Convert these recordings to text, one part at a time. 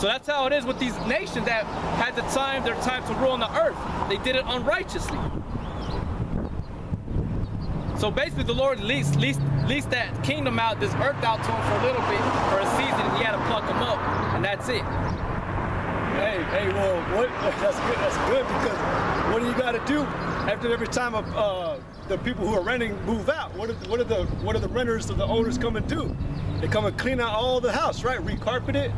So that's how it is with these nations that had their time to rule on the earth. They did it unrighteously. So basically the Lord leased that kingdom out, this earth out to him for a little bit, for a season, and he had to pluck them up, and that's it. Hey, well, that's good, because what do you got to do after every time the people who are renting move out? What are the renters or the owners come and do? They come and clean out all the house, right? Recarpet it.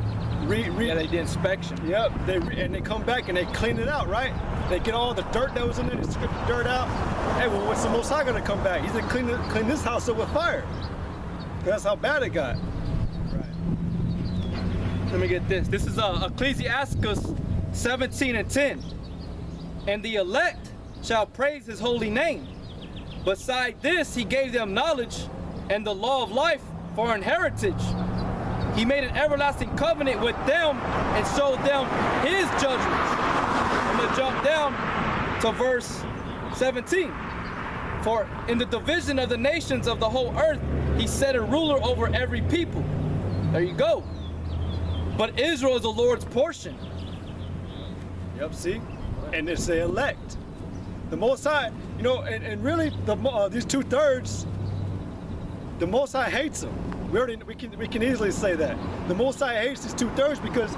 Yeah, they did inspection. Yep, and they come back and they clean it out, right? They get all the dirt that was in there, they strip the dirt out. Hey, well, what's the Most High gonna come back? He's gonna clean this house up with fire. That's how bad it got. Right. Let me get this. This is Ecclesiasticus 17:10. And the elect shall praise his holy name. Beside this, he gave them knowledge and the law of life for an heritage. He made an everlasting covenant with them and showed them his judgments. I'm going to jump down to verse 17. For in the division of the nations of the whole earth, he set a ruler over every people. There you go. But Israel is the Lord's portion. Yep, see? And it's the elect. The Most High, you know, and really, these 2/3, the Most High hates them. We can easily say that. The Most High hates these 2/3 because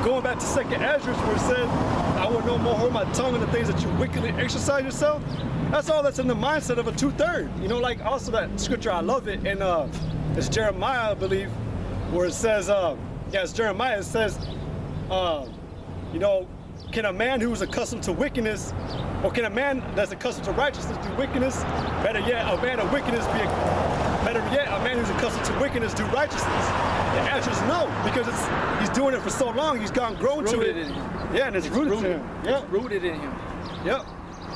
going back to 2nd Ezra where it said, I will no more hold my tongue on the things that you wickedly exercise yourself. That's all that's in the mindset of a 2/3. You know, like also that scripture, I love it, and it's Jeremiah, I believe, where it says, yeah, it's Jeremiah, it says, you know, can a man who is accustomed to wickedness, or can a man that's accustomed to righteousness do wickedness? Better yet, a man of wickedness better yet, a man who's accustomed to wickedness do righteousness. The answer is no, because he's doing it for so long, he's grown to it. Yeah, and it's rooted in him. Yep. It's rooted in him. Yep.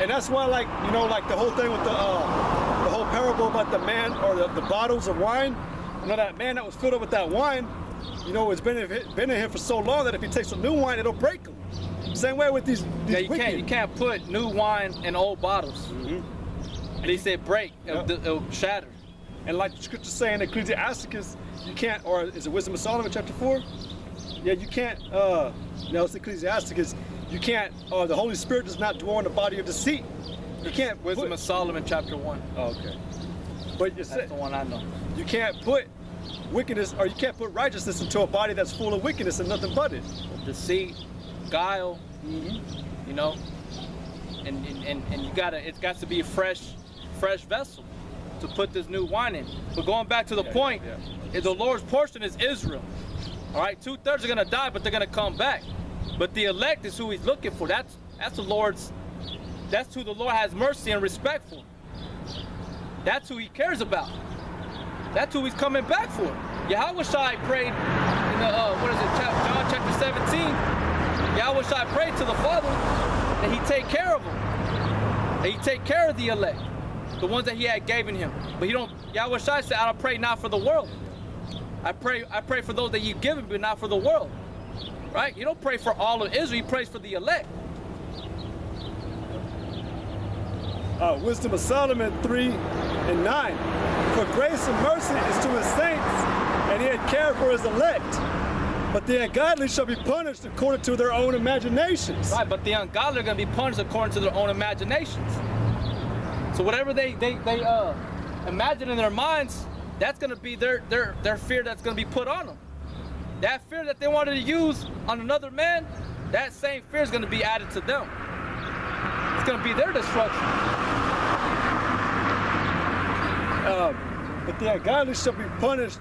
And that's why, like, you know, like the whole thing with the whole parable about the man or the bottles of wine. You know, that man that was filled up with that wine, you know, it's been in him for so long that if he takes some new wine, it'll break him. Same way with these yeah, you can't put new wine in old bottles. Mm-hmm. And he said break, it'll shatter. And like the scripture saying in Ecclesiasticus, you can't, or is it Wisdom of Solomon chapter 4? Yeah, you can't, no, it's Ecclesiasticus, you can't, the Holy Spirit does not dwell in the body of deceit. You can't Wisdom of Solomon chapter 1. Oh, okay. But that's the one I know. You can't put wickedness, or you can't put righteousness into a body that's full of wickedness and nothing but it. Deceit, guile, you know, and you it's got to be a fresh vessel to put this new wine in. But going back to the point, the Lord's portion is Israel. All right, 2/3 are gonna die, but they're gonna come back. But the elect is who he's looking for. That's the Lord's. That's who the Lord has mercy and respect for. That's who he cares about. That's who he's coming back for. Yahushua prayed in the John chapter 17. Yahushua prayed to the Father that he take care of them. That he take care of the elect, the ones that he had given him. But Yahushua said, I don't pray not for the world. I pray for those that you've given, but not for the world. Right? You don't pray for all of Israel, you pray for the elect. Wisdom of Solomon 3:9. For grace and mercy is to his saints, and he had cared for his elect. But the ungodly shall be punished according to their own imaginations. Right, but the ungodly are going to be punished according to their own imaginations. So whatever they imagine in their minds, that's going to be their fear that's going to be put on them. That fear that they wanted to use on another man, that same fear is going to be added to them. It's going to be their destruction. But the ungodly shall be punished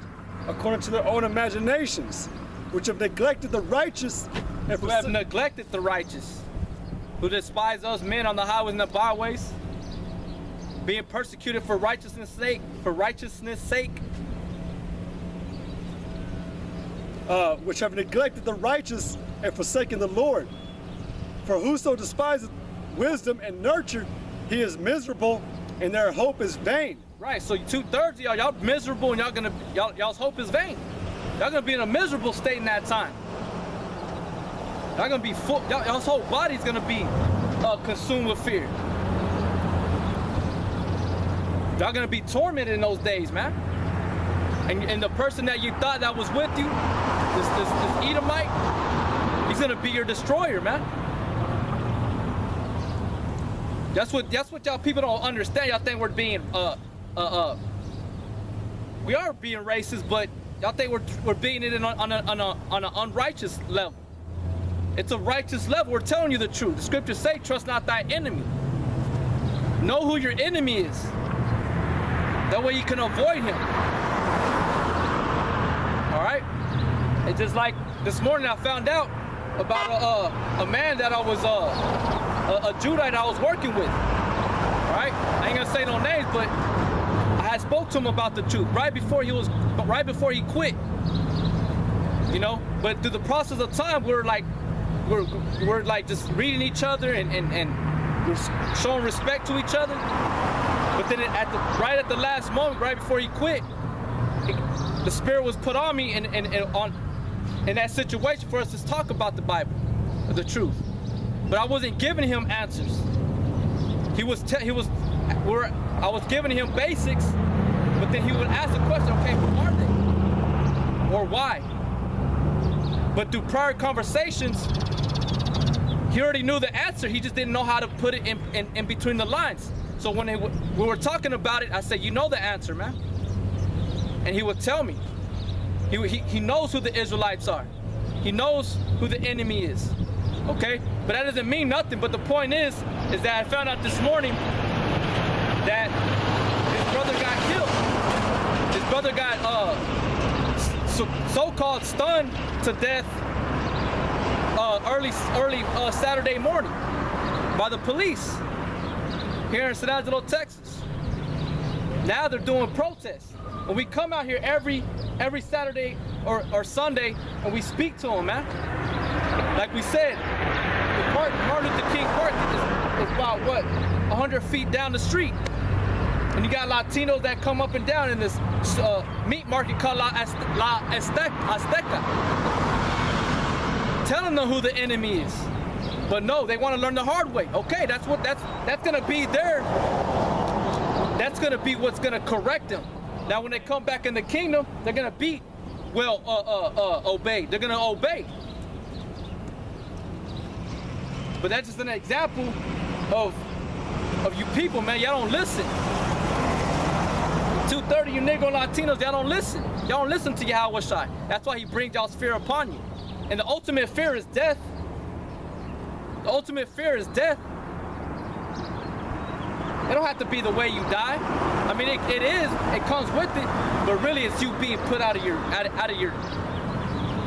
according to their own imaginations, which have neglected the righteous. And who have neglected the righteous, who despise us men on the highways and the byways, being persecuted for righteousness' sake, which have neglected the righteous and forsaken the Lord. For whoso despises wisdom and nurture, he is miserable, and their hope is vain. Right. So 2/3 of y'all miserable, and y'all's hope is vain. Y'all gonna be in a miserable state in that time. Y'all gonna be full. Y'all's whole body's gonna be consumed with fear. Y'all gonna be tormented in those days, man. And the person that you thought that was with you, this Edomite, he's gonna be your destroyer, man. That's what y'all people don't understand. Y'all think we're being we are being racist, but y'all think we're being it on an unrighteous level. It's a righteous level. We're telling you the truth. The scriptures say, trust not thy enemy. Know who your enemy is. That way you can avoid him. All right? It's just like this morning I found out about a man that I was, a Judite I was working with. All right? I ain't gonna say no names, but I had spoke to him about the truth right before he quit. You know? But through the process of time, we're like just reading each other and we're showing respect to each other. But then right at the last moment, right before he quit, the Spirit was put on me in that situation for us to talk about the Bible, the truth. But I wasn't giving him answers. I was giving him basics, but then he would ask the question, okay, who are they? Or why? But through prior conversations, he already knew the answer. He just didn't know how to put it in between the lines. So when we were talking about it, I said, you know the answer, man. And he would tell me. He knows who the Israelites are. He knows who the enemy is. Okay? But that doesn't mean nothing. But the point is that I found out this morning that his brother got killed. His brother got so-called stunned to death early Saturday morning by the police here in San Angelo, Texas. Now they're doing protests. And we come out here every Saturday or Sunday and we speak to them, man. Like we said, Martin Luther King Park is about, what, 100 feet down the street. And you got Latinos that come up and down in this meat market called La Azteca. Telling them who the enemy is. But no, they want to learn the hard way. Okay, that's gonna be that's gonna be what's gonna correct them. Now when they come back in the kingdom, they're gonna be obeyed. They're gonna obey. But that's just an example of you people, man. Y'all don't listen. 230, you Negro Latinos, y'all don't listen. Y'all don't listen to Yahweh Shai. That's why he brings y'all's fear upon you. And the ultimate fear is death. The ultimate fear is death. It don't have to be the way you die. I mean, it comes with it, but really it's you being put out of your,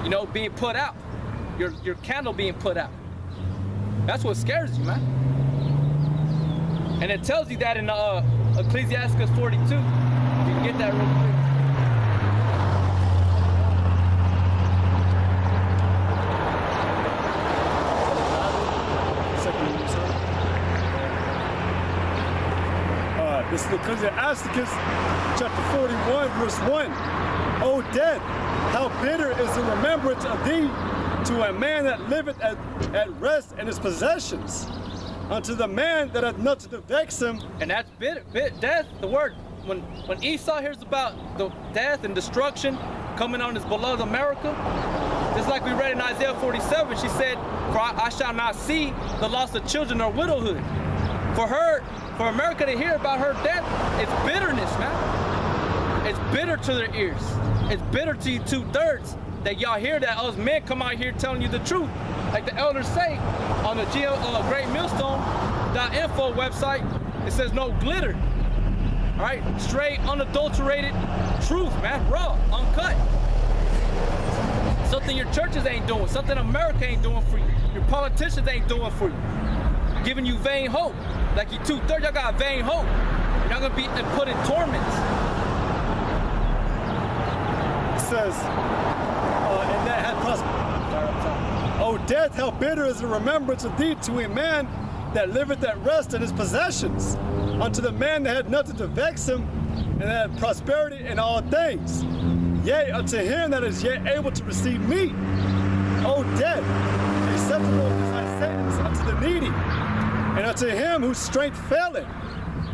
you know, being put out. Your candle being put out. That's what scares you, man. And it tells you that in Ecclesiastes 42. You can get that real quick. This is Ecclesiastes chapter 41, verse 1. O death, how bitter is the remembrance of thee to a man that liveth at rest in his possessions, unto the man that hath nothing to vex him. And that's bitter, death, the word. When Esau hears about the death and destruction coming on his beloved America, just like we read in Isaiah 47, she said, for I shall not see the loss of children or widowhood. For America to hear about her death, it's bitterness, man. It's bitter to their ears. It's bitter to you 2/3 that y'all hear that us men come out here telling you the truth. Like the elders say on the Great Millstone.info website, it says no glitter. All right, straight, unadulterated truth, man, raw, uncut. Something your churches ain't doing, something America ain't doing for you, your politicians ain't doing for you, giving you vain hope. Like you 2/3, y'all got vain hope. Y'all gonna be put in torments. It says, and that had prospered. O death, how bitter is the remembrance of thee to a man that liveth at rest in his possessions, unto the man that had nothing to vex him, and that had prosperity in all things. Yea, unto him that is yet able to receive meat. O death, acceptable is thy sentence unto the needy, and unto him whose strength faileth,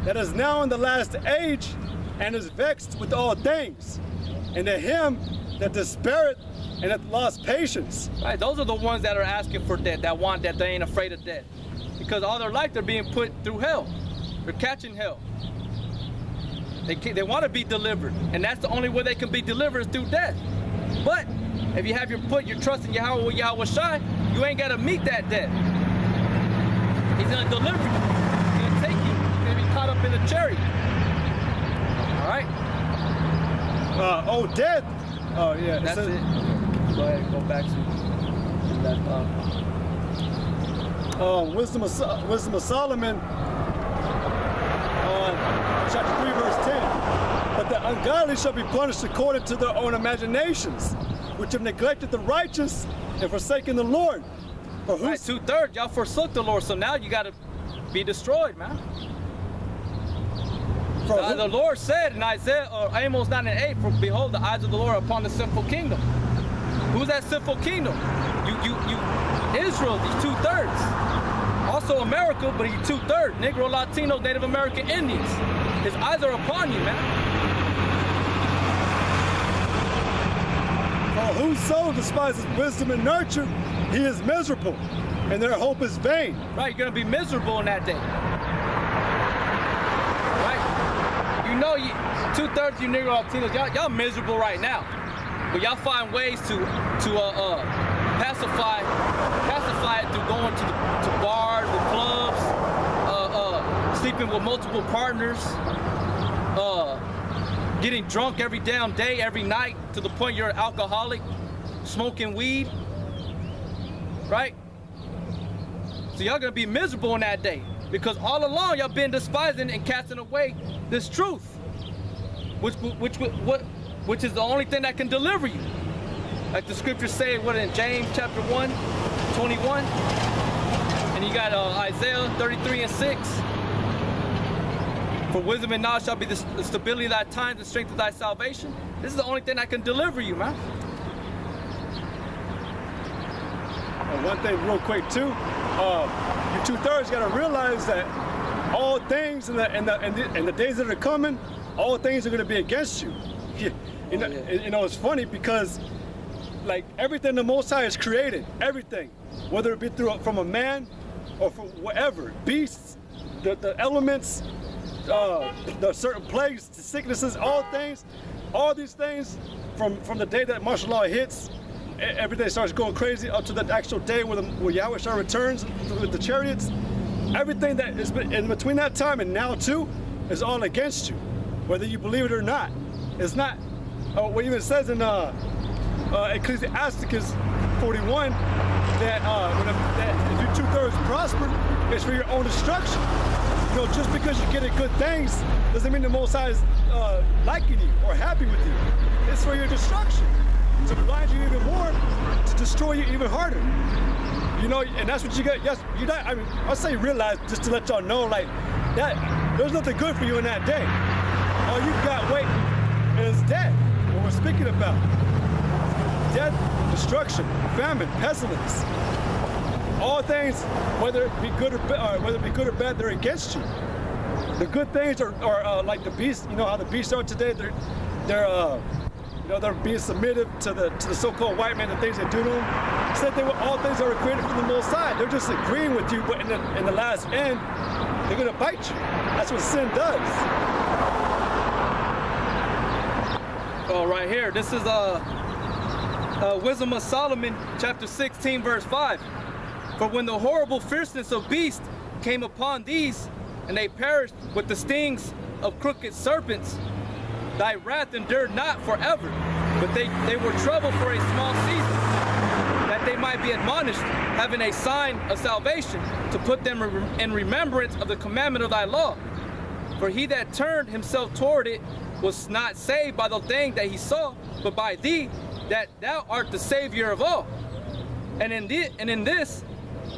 that is now in the last age, and is vexed with all things. And to him that despaireth and have lost patience. Right, those are the ones that are asking for death, that want that, they ain't afraid of death. Because all their life they're being put through hell. They're catching hell. They want to be delivered, and that's the only way they can be delivered is through death. But if you have put your trust in Yahweh Shai, you ain't got to meet that death. He's going to deliver you. He's going to take you. You're going to be caught up in the chariot. All right? Death. Oh, yeah. That's it. Go ahead and go back to that thought. Wisdom of Solomon, chapter 3, verse 10. But the ungodly shall be punished according to their own imaginations, which have neglected the righteous and forsaken the Lord. For Right, 2/3, y'all forsook the Lord, so now you got to be destroyed, man. The Lord said in Isaiah, or Amos 9:8, for behold, the eyes of the Lord are upon the sinful kingdom. Who's that sinful kingdom? You Israel, these 2/3. Also America, but you 2/3. Negro, Latinos, Native American Indians. His eyes are upon you, man. For whoso despises wisdom and nurture, he is miserable, and their hope is vain. Right, you're gonna be miserable in that day. Right? You know, 2/3 you Negro Latinos, y'all miserable right now. But y'all find ways to pacify it through going to bars, the clubs, sleeping with multiple partners, getting drunk every damn day, every night, to the point you're an alcoholic, smoking weed, right? So y'all gonna be miserable in that day, because all along y'all been despising and casting away this truth, which is the only thing that can deliver you. Like the scriptures say, what in James chapter 1:21, and you got Isaiah 33:6. For wisdom and knowledge shall be the stability of thy times, the strength of thy salvation. This is the only thing that can deliver you, man. One thing real quick too, you 2/3 got to realize that all things in the days that are coming, all things are going to be against you. You know, it's funny because like everything the Most High has created, everything, whether it be from a man or from whatever, beasts, the elements, the certain plagues, the sicknesses, all these things from the day that martial law hits, everything starts going crazy up to the actual day where Yahweh Shai returns with the chariots. Everything that is in between that time and now too is all against you, whether you believe it or not. It's not. What even says in Ecclesiasticus 41 that if you 2/3 prosper, it's for your own destruction. You know, just because you're getting good things doesn't mean the Most High is liking you or happy with you. It's for your destruction, to blind you even more, to destroy you even harder. You know, and that's what you got. Yes, you not. I mean, I'll say realize just to let y'all know, like that. There's nothing good for you in that day. All you got waiting is death. What we're speaking about: death, destruction, famine, pestilence. All things, whether it be good or bad, they're against you. The good things are like the beasts. You know how the beasts are today. They're being submitted to the so-called white man, the things they do to them. Said all things are created from the Most High. They're just agreeing with you, but in the last end, they're gonna bite you. That's what sin does. Oh, right here. This is Wisdom of Solomon, chapter 16, verse 5. For when the horrible fierceness of beasts came upon these, and they perished with the stings of crooked serpents, thy wrath endured not forever, but they were troubled for a small season, that they might be admonished, having a sign of salvation, to put them in remembrance of the commandment of thy law. For he that turned himself toward it was not saved by the thing that he saw, but by thee, that thou art the Savior of all. And in this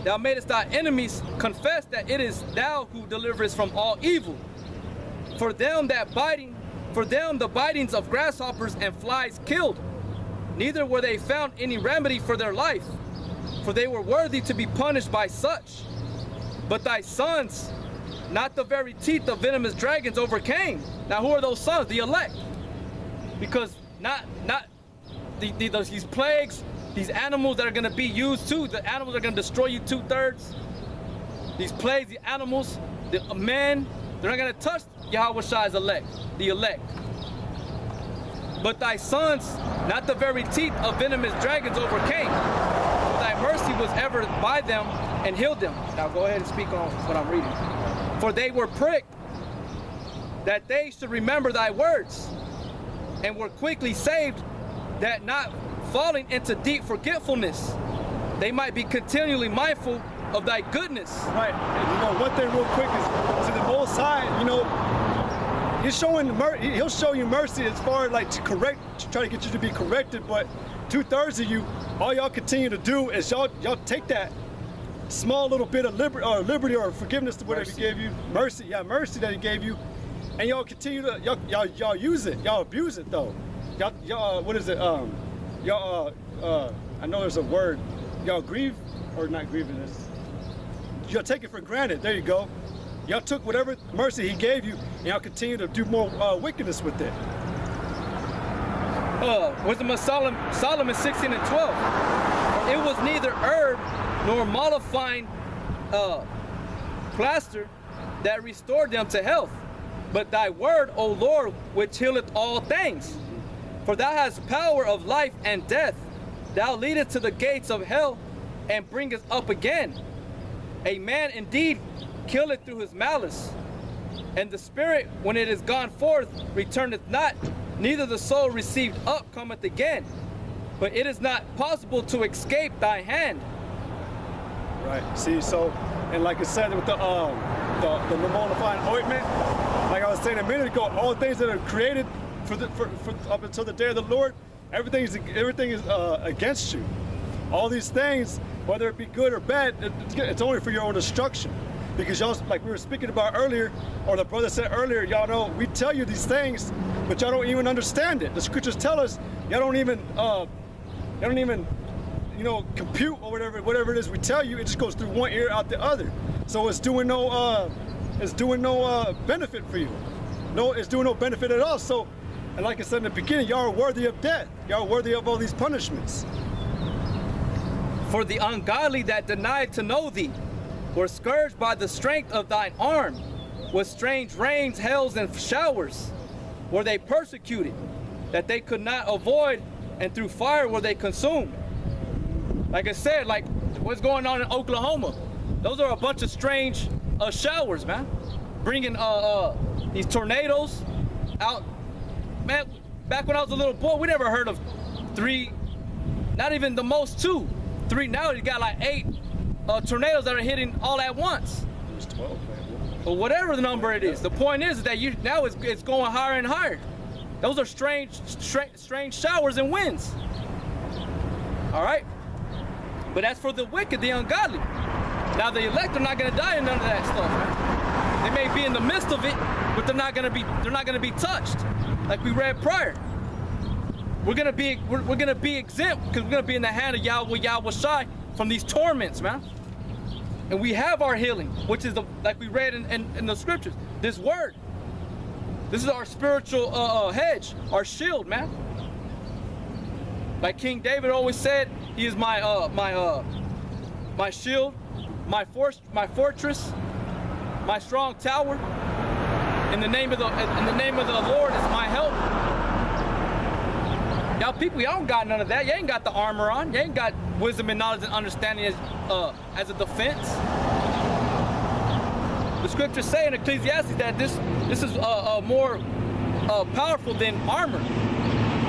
thou madest thy enemies confess that it is thou who deliverest from all evil. For them the bitings of grasshoppers and flies killed, neither were they found any remedy for their life, for they were worthy to be punished by such. But thy sons, not the very teeth of venomous dragons, overcame. Now who are those sons? The elect. Because not these plagues, these animals that are going to be used too. The animals are going to destroy you 2/3. These plagues, the animals, the men, they're not going to touch Yahweh Shai's elect, the elect. But thy sons, not the very teeth of venomous dragons overcame. Thy mercy was ever by them and healed them. Now go ahead and speak on what I'm reading. For they were pricked, that they should remember thy words, and were quickly saved, that not falling into deep forgetfulness, they might be continually mindful of thy goodness. Right. And one thing real quick is, to the Most High, he'll show you mercy as far as like to try to get you to be corrected, but 2/3 of you, all y'all continue to do is y'all take that small little bit of liberty or forgiveness to whatever he gave you, mercy that he gave you, and y'all continue to y'all use it, y'all abuse it though. Y'all what is it? I know there's a word. Y'all grieve or not grieving this. Y'all take it for granted. There you go. Y'all took whatever mercy he gave you, and y'all continue to do more wickedness with it. Wisdom of Solomon 16 and 12. It was neither herb nor mollifying plaster that restored them to health, but thy word, O Lord, which healeth all things. For thou hast power of life and death. Thou leadest to the gates of hell and bringest up again. A man indeed killeth through his malice, and the spirit, when it is gone forth, returneth not, neither the soul received up cometh again. But it is not possible to escape thy hand. Right. See, so, and like I said with the mollifying ointment, like I was saying a minute ago, all things that are created for up until the day of the Lord, everything is against you. All these things, whether it be good or bad, it's only for your own destruction. Because y'all, like we were speaking about earlier, or the brother said earlier, y'all know we tell you these things, but y'all don't even understand it. The scriptures tell us y'all don't even compute or whatever it is we tell you. It just goes through one ear out the other. So it's doing no benefit for you. No, it's doing no benefit at all. So, and like I said in the beginning, y'all are worthy of death. Y'all are worthy of all these punishments. For the ungodly that denied to know thee were scourged by the strength of thine arm. With strange rains, hails, and showers were they persecuted, that they could not avoid, and through fire were they consumed. Like I said, like what's going on in Oklahoma, those are a bunch of strange showers, man. Bringing these tornadoes out. Man, back when I was a little boy, we never heard of 3, not even the most 2, 3. Now you got like 8 tornadoes that are hitting all at once. It's 12, man. Or whatever the number it is. The point is that now it's going higher and higher. Those are strange showers and winds. All right. But that's for the wicked, the ungodly. Now the elect are not going to die in none of that stuff, man. They may be in the midst of it, but they're not going to be touched, like we read prior. We're gonna be exempt because we're gonna be in the hand of Yahweh Shai from these torments, man. And we have our healing, which is like we read in the scriptures. This word. This is our spiritual hedge, our shield, man. Like King David always said, he is my shield, my fortress, my strong tower. In the name of the Lord is my help. Y'all people, y'all don't got none of that. You ain't got the armor on. You ain't got wisdom and knowledge and understanding as a defense. The scriptures say in Ecclesiastes that this is more powerful than armor,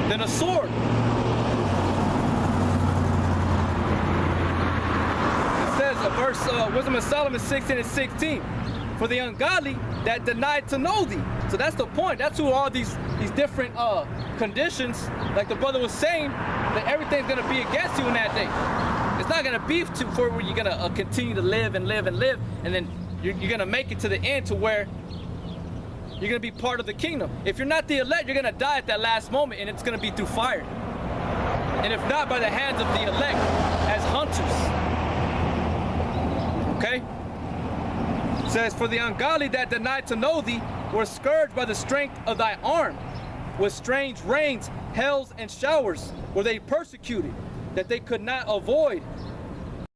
than a sword. It says, verse Wisdom of Solomon 16 and 16, for the ungodly that denied to know thee. So that's the point. That's who all these different conditions, like the brother was saying, that everything's gonna be against you in that day. It's not gonna be for where you're gonna continue to live and live and live, and then you're gonna make it to the end to where you're gonna be part of the kingdom. If you're not the elect, you're gonna die at that last moment, and it's gonna be through fire. And if not, by the hands of the elect as hunters. Okay? It says, for the ungodly that denied to know thee were scourged by the strength of thy arm, with strange rains, hells and showers where they persecuted, that they could not avoid